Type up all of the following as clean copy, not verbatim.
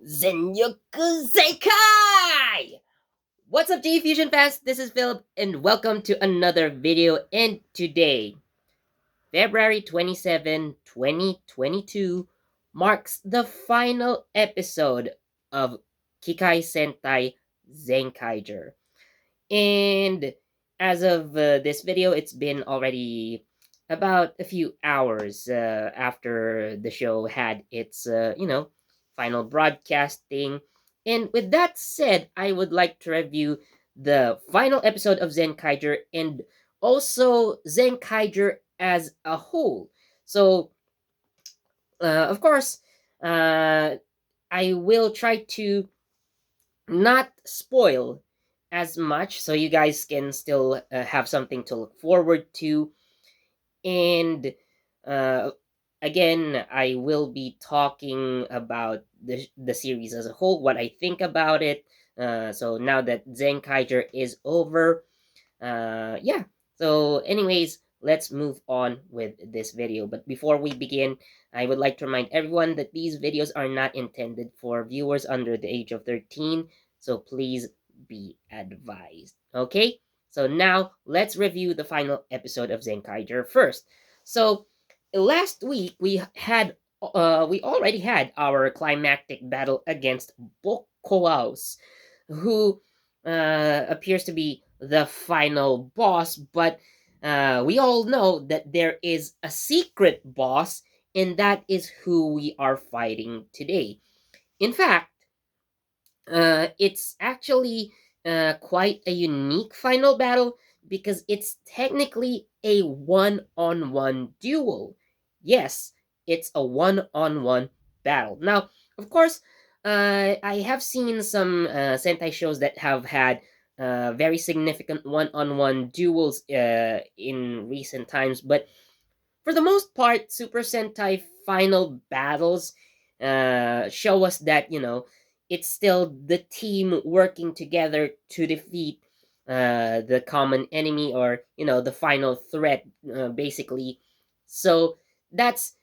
Zenkai! What's up, JEFusion fans? This is Philip, and welcome to another video. And today, February 27, 2022, marks the final episode of Kikai Sentai Zenkaiger. And as of this video, it's been already about a few hours after the show had its, final broadcasting. And with that said, I would like to review the final episode of Zenkaiger and also Zenkaiger as a whole. So, of course, uh, I will try to not spoil as much so you guys can still have something to look forward to. And uh, again, I will be talking about the series as a whole, what I think about it. So now that Zenkaiger is over, yeah. So, anyways, let's move on with this video. But before we begin, I would like to remind everyone that these videos are not intended for viewers under the age of 13. So please be advised. Okay? So now let's review the final episode of Zenkaiger first. So last week we already had our climactic battle against Bokoaus, who appears to be the final boss, but we all know that there is a secret boss, and that is who we are fighting today. In fact, it's actually quite a unique final battle because it's technically a one-on-one duel. Yes, it's a one-on-one battle. Now, of course, I have seen some Sentai shows that have had very significant one-on-one duels in recent times, but for the most part, Super Sentai final battles show us that, it's still the team working together to defeat the common enemy, or, the final threat, basically. So that's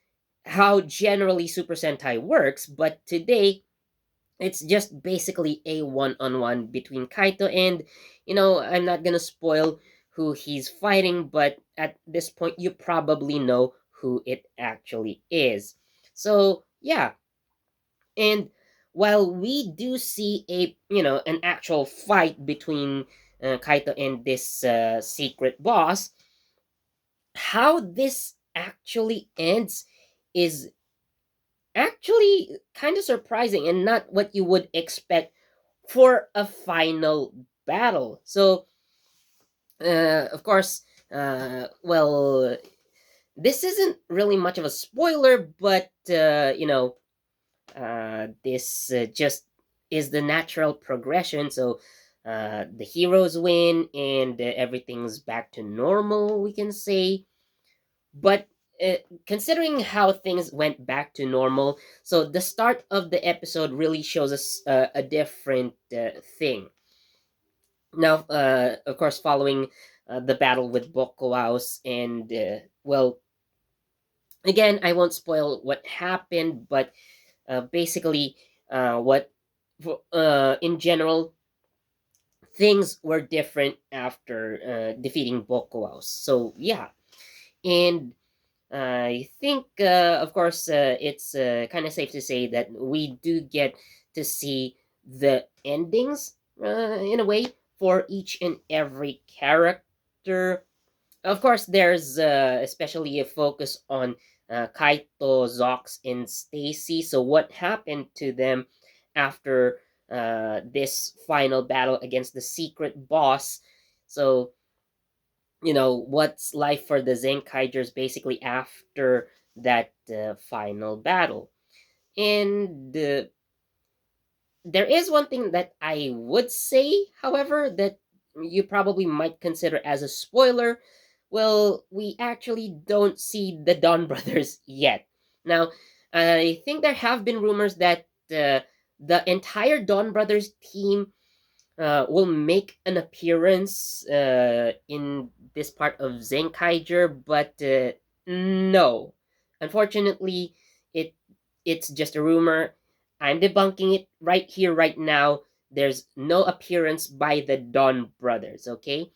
how generally Super Sentai works, but today it's just basically a one-on-one between Kaito and, I'm not gonna spoil who he's fighting, but at this point you probably know who it actually is. So yeah, and while we do see an actual fight between Kaito and this secret boss, how this actually ends is actually kind of surprising and not what you would expect for a final battle. So, of course, well, this isn't really much of a spoiler, but this just is the natural progression. So, the heroes win, and everything's back to normal, we can say. But considering how things went back to normal, so the start of the episode really shows us a different thing. Now, of course, following the battle with Bokoaus, and again, I won't spoil what happened, but basically, what in general, things were different after defeating Bokoaus. So yeah, and I think, of course, it's kind of safe to say that we do get to see the endings, in a way, for each and every character. Of course, there's especially a focus on Kaito, Zox, and Stacy. So, what happened to them after this final battle against the secret boss? So, what's life for the Zenkaigers basically after that final battle. And there is one thing that I would say, however, that you probably might consider as a spoiler. Well, we actually don't see the Don brothers yet. Now, I think there have been rumors that the entire Don brothers team will make an appearance in this part of Zenkaiger, but no. Unfortunately, it it's just a rumor. I'm debunking it right here, right now. There's no appearance by the Don brothers, okay?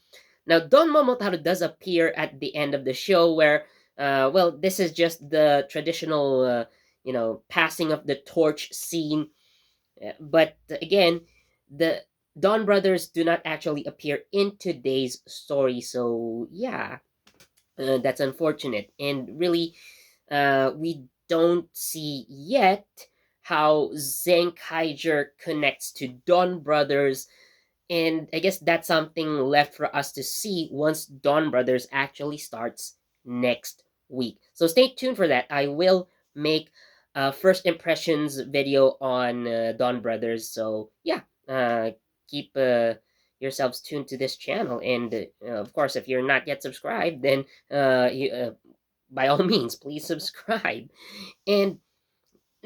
Now, Don Momotaro does appear at the end of the show where, well, this is just the traditional, passing of the torch scene. But again, the Don brothers do not actually appear in today's story. So, yeah, that's unfortunate. And really, we don't see yet how Zenkaiger connects to Dawn Brothers, and I guess that's something left for us to see once Dawn Brothers actually starts next week. So stay tuned for that. I will make a first impressions video on Dawn Brothers. So yeah, keep yourselves tuned to this channel, and of course, if you're not yet subscribed, then by all means, please subscribe. And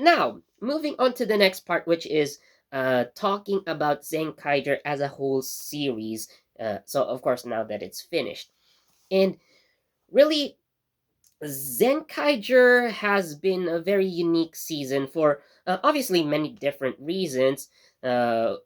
now, moving on to the next part, which is talking about Zenkaiger as a whole series. So, of course, now that it's finished. And really, Zenkaiger has been a very unique season for obviously many different reasons. Well,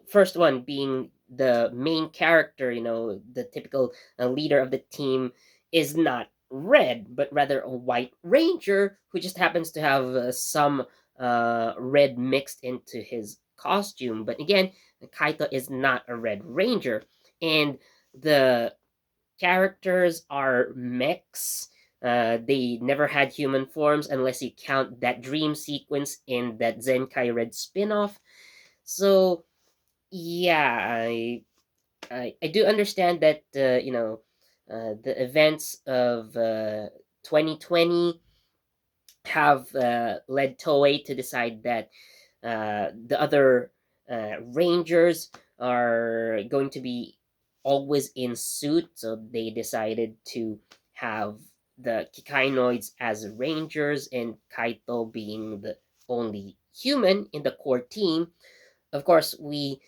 first one being the main character, the typical leader of the team, is not red, but rather a white ranger who just happens to have some red mixed into his costume. But again, Kaito is not a red ranger. And the characters are mechs. They never had human forms unless you count that dream sequence in that Zenkai Red spin-off. So yeah, I do understand that the events of 2020 have led Toei to decide that the other rangers are going to be always in suit, so they decided to have the Kikainoids as rangers and Kaito being the only human in the core team. Of course, we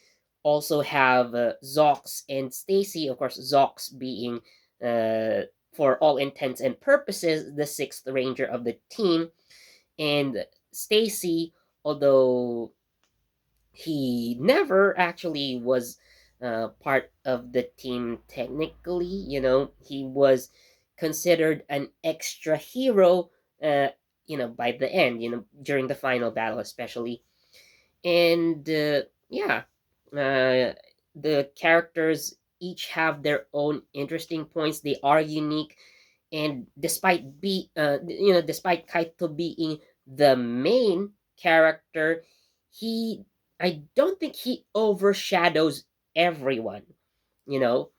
also have Zox and Stacy. Of course, Zox being, for all intents and purposes, the sixth ranger of the team, and Stacy, although he never actually was part of the team technically, he was considered an extra hero, by the end, during the final battle, especially. And yeah, uh, the characters each have their own interesting points. They are unique, and despite Kaito being the main character, he I don't think he overshadows everyone. You know,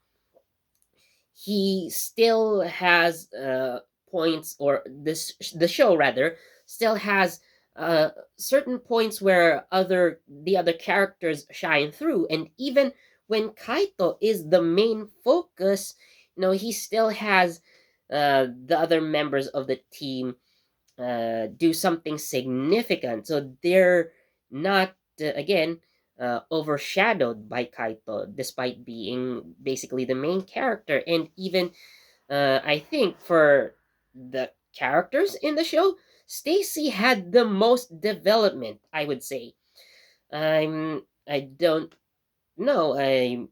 he still has points, or the show rather still has certain points where the other characters shine through, and even when Kaito is the main focus, he still has the other members of the team do something significant, so they're not again overshadowed by Kaito, despite being basically the main character. And even I think for the characters in the show, Stacy had the most development, I would say. I don't know. I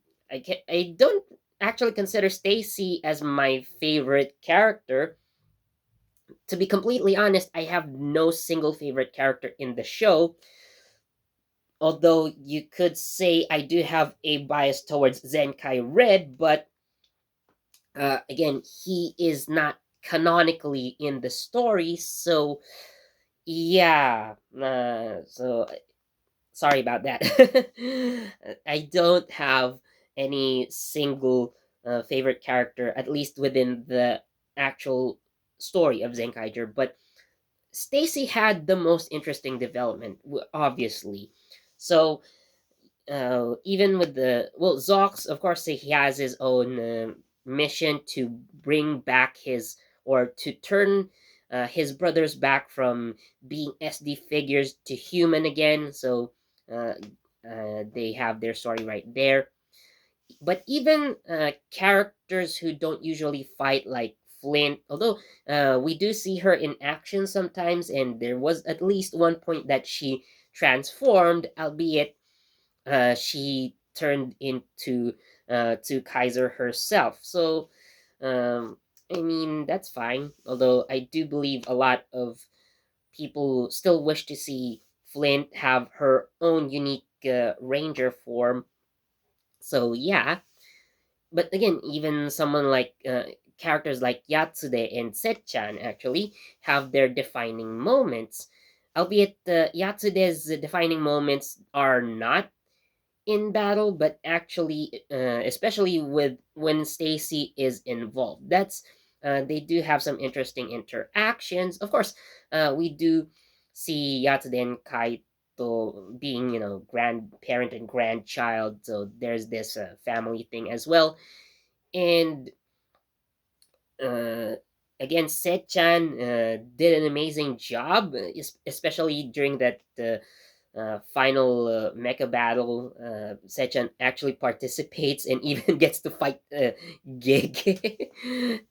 don't actually consider Stacy as my favorite character. To be completely honest, I have no single favorite character in the show. Although you could say I do have a bias towards Zenkai Red, but again, he is not canonically in the story, so yeah. So sorry about that. I don't have any single favorite character, at least within the actual story of Zenkaiger, but Stacy had the most interesting development, obviously. So even with Zox, of course, he has his own mission to bring back or to turn his brothers back from being SD figures to human again. So uh, they have their story right there. But even characters who don't usually fight, like Flint, although we do see her in action sometimes, and there was at least one point that she transformed, albeit she turned into to Kaiser herself. So um, I mean, that's fine. Although I do believe a lot of people still wish to see Flint have her own unique ranger form. So yeah, but again, even someone like characters like Yatsude and Setchan actually have their defining moments. Albeit Yatsude's defining moments are not in battle, but actually, especially with when Stacy is involved. That's they do have some interesting interactions. Of course, we do see Yatsude and Kaito being, grandparent and grandchild. So there's this family thing as well. And uh, again, Setchan did an amazing job, especially during that final mecha battle. Sechan actually participates and even gets to fight Gig.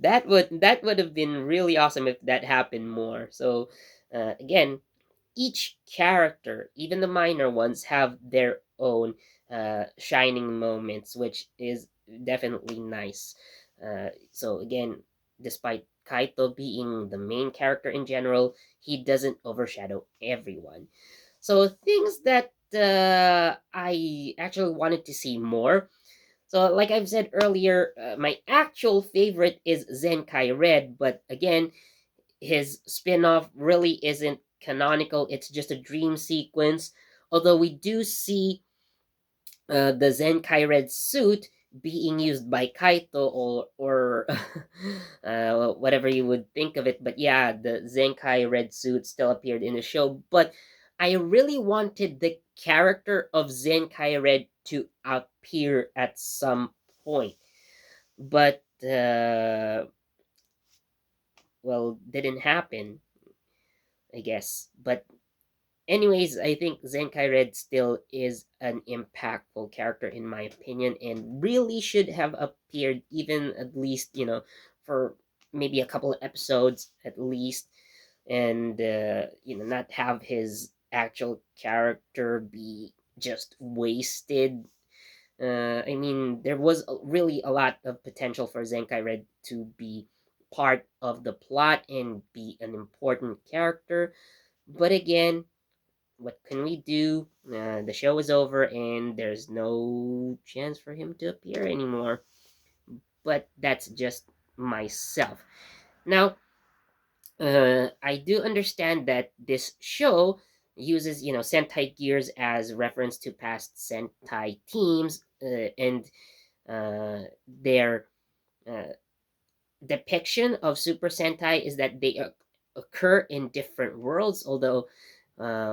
That would have been really awesome if that happened more. So again, each character, even the minor ones, have their own shining moments, which is definitely nice. So again, despite Kaito being the main character in general, he doesn't overshadow everyone. So things that I actually wanted to see more. So like I've said earlier, my actual favorite is Zenkai Red, but again, his spin-off really isn't canonical. It's just a dream sequence. Although we do see the Zenkai Red suit being used by Kaito or whatever you would think of it. But yeah, the Zenkai Red suit still appeared in the show. But I really wanted the character of Zenkai Red to appear at some point. But well, didn't happen, I guess. But anyways, I think Zenkai Red still is an impactful character in my opinion, and really should have appeared even at least, for maybe a couple of episodes at least, and not have his actual character be just wasted. I mean, there was really a lot of potential for Zenkai Red to be part of the plot and be an important character, but again, what can we do? The show is over and there's no chance for him to appear anymore. But that's just myself. Now, I do understand that this show uses, Sentai gears as reference to past Sentai teams, and their uh, depiction of Super Sentai is that they occur in different worlds, although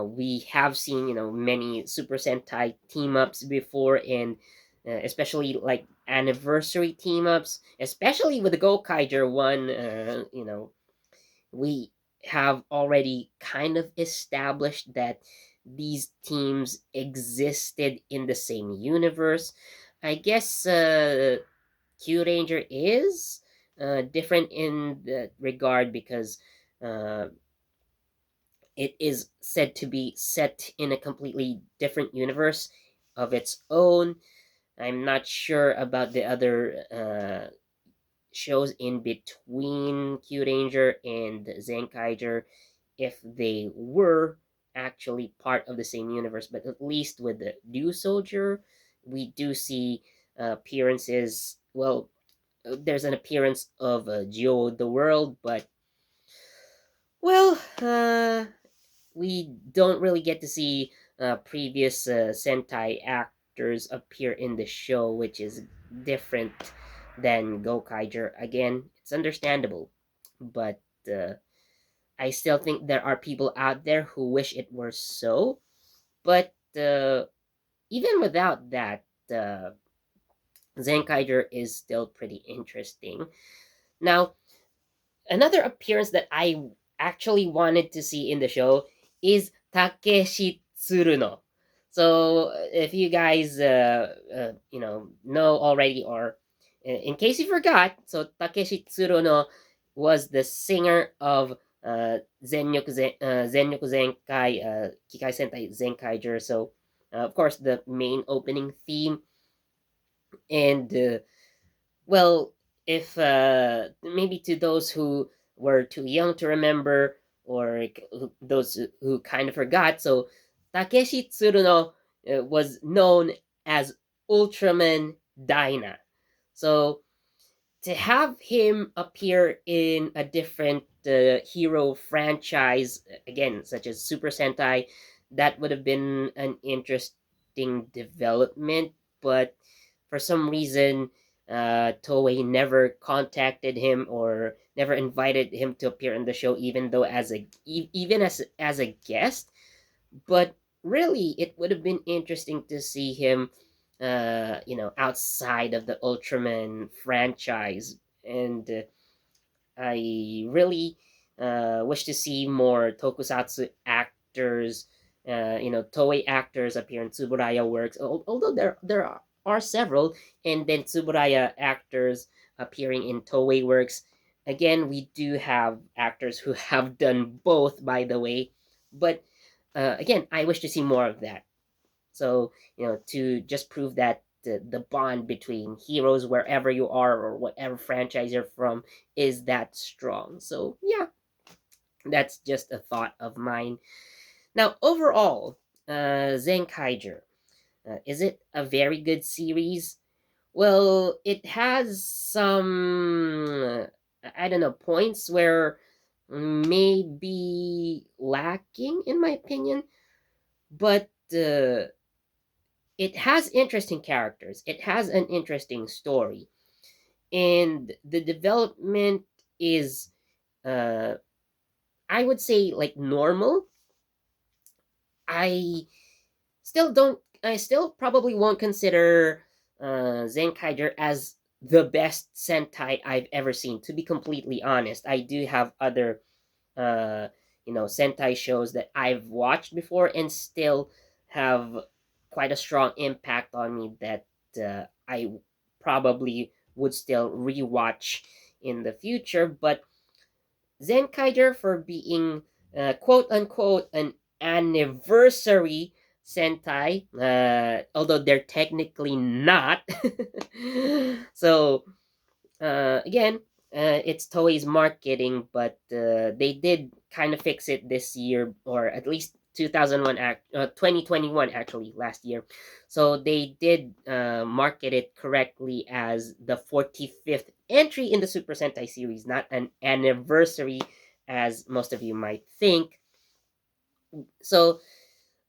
we have seen, many Super Sentai team ups before, and especially like anniversary team ups, especially with the Gokaiger one. We have already kind of established that these teams existed in the same universe. I guess Q Ranger is different in that regard because uh, it is said to be set in a completely different universe of its own. I'm not sure about the other shows in between Q Ranger and Zenkaiger if they were actually part of the same universe, but at least with the new soldier, we do see appearances. Well, there's an appearance of Geo the World, but well, we don't really get to see previous Sentai actors appear in the show, which is different than Gokaiger. Again, it's understandable, but I still think there are people out there who wish it were so. But even without that, Zenkaiger is still pretty interesting. Now, another appearance that I actually wanted to see in the show is Takeshi Tsuruno. So if you guys know already, or in case you forgot, so Takeshi Tsuruno was the singer of Zenyoku Zenkai, Kikai Sentai Zenkaiger. So, of course, the main opening theme. And, well, if maybe to those who were too young to remember, or those who kind of forgot, so Takeshi Tsuruno was known as Ultraman Dyna. So, to have him appear in a different hero franchise again, such as Super Sentai, that would have been an interesting development. But for some reason, Toei never contacted him or never invited him to appear in the show, even though even as a guest. But really, it would have been interesting to see him, outside of the Ultraman franchise. And I really wish to see more tokusatsu actors, Toei actors appear in Tsuburaya works. Although there are several, and then Tsuburaya actors appearing in Toei works. Again, we do have actors who have done both, by the way. But again, I wish to see more of that. So, to just prove that the bond between heroes, wherever you are or whatever franchise you're from, is that strong. So, yeah, that's just a thought of mine. Now, overall, Zenkaiger, is it a very good series? Well, it has some, I don't know, points where may be lacking, in my opinion, but it has interesting characters. It has an interesting story, and the development is, uh, I would say, like normal. I still don't. I still probably won't consider Zenkaiger as the best Sentai I've ever seen. To be completely honest, I do have other uh, Sentai shows that I've watched before and still have quite a strong impact on me that I probably would still rewatch in the future. But Zenkaiger, for being quote unquote an anniversary Sentai, although they're technically not. So again, it's Toei's marketing, but they did kind of fix it this year, or at least 2021 actually, last year. So they did market it correctly as the 45th entry in the Super Sentai series, not an anniversary, as most of you might think. So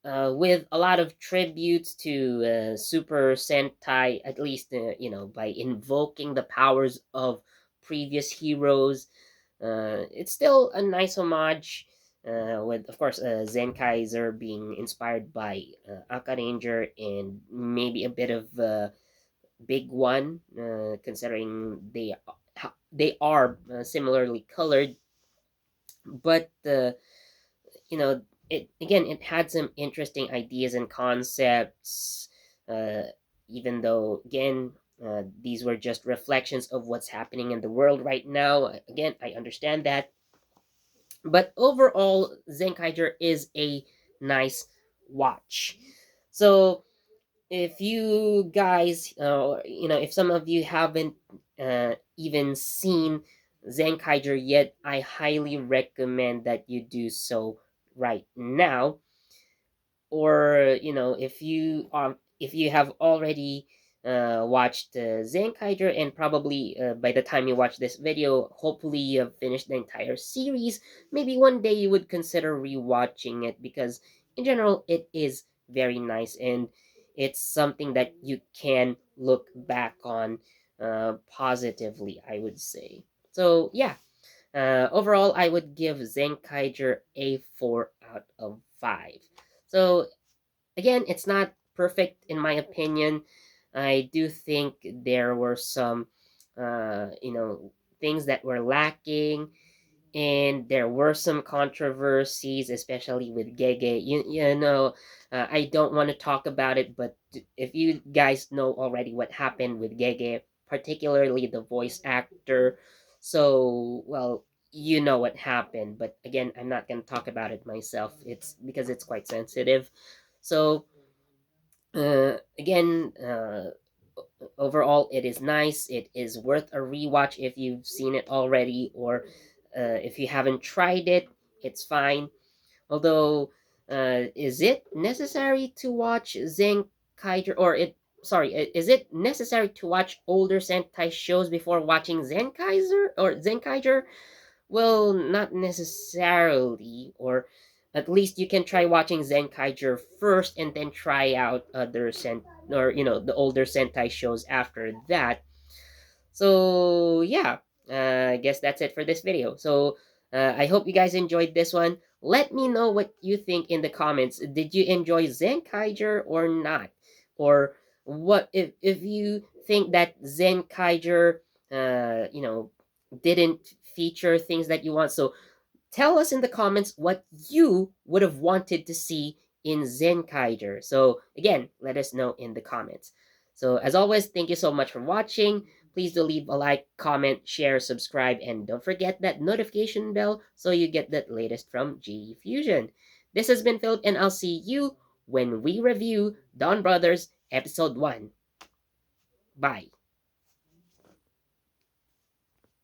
with a lot of tributes to Super Sentai, at least by invoking the powers of previous heroes. It's still a nice homage, with of course Zenkaiser being inspired by Aka Ranger, and maybe a bit of Big One, considering they are similarly colored, but it had some interesting ideas and concepts, uh, even though again these were just reflections of what's happening in the world right now. Again, I understand that, but overall Zenkaiger is a nice watch. So if you guys, if some of you haven't even seen Zenkaiger yet, I highly recommend that you do so right now. Or if you have already watched Zenkaiger, and probably by the time you watch this video, hopefully you have finished the entire series. Maybe one day you would consider rewatching it, because in general it is very nice, and it's something that you can look back on positively, I would say. So yeah, overall I would give Zenkaiger a 4 out of 5. So again, it's not perfect in my opinion. I do think there were some, things that were lacking, and there were some controversies, especially with Gege. I don't want to talk about it, but if you guys know already what happened with Gege, particularly the voice actor, So, well, you know what happened, but again, I'm not going to talk about it myself. It's because it's quite sensitive. So, again, overall, it is nice. It is worth a rewatch if you've seen it already, or if you haven't tried it, it's fine. Although, is it necessary to watch Zenkaiger, or it? Sorry, is it necessary to watch older Sentai shows before watching Zenkaiger? Well, not necessarily, or at least you can try watching Zenkaiger first and then try out the older Sentai shows after that. So yeah, I guess that's it for this video. So I hope you guys enjoyed this one. Let me know what you think in the comments. Did you enjoy Zenkaiger or not? Or what if you think that Zenkaiger, didn't feature things that you want? So tell us in the comments what you would have wanted to see in Zenkaiger. So again, let us know in the comments. So as always, thank you so much for watching. Please do leave a like, comment, share, subscribe, and don't forget that notification bell so you get the latest from JEFusion. This has been Philip, and I'll see you when we review Dawn Brothers Episode 1. Bye.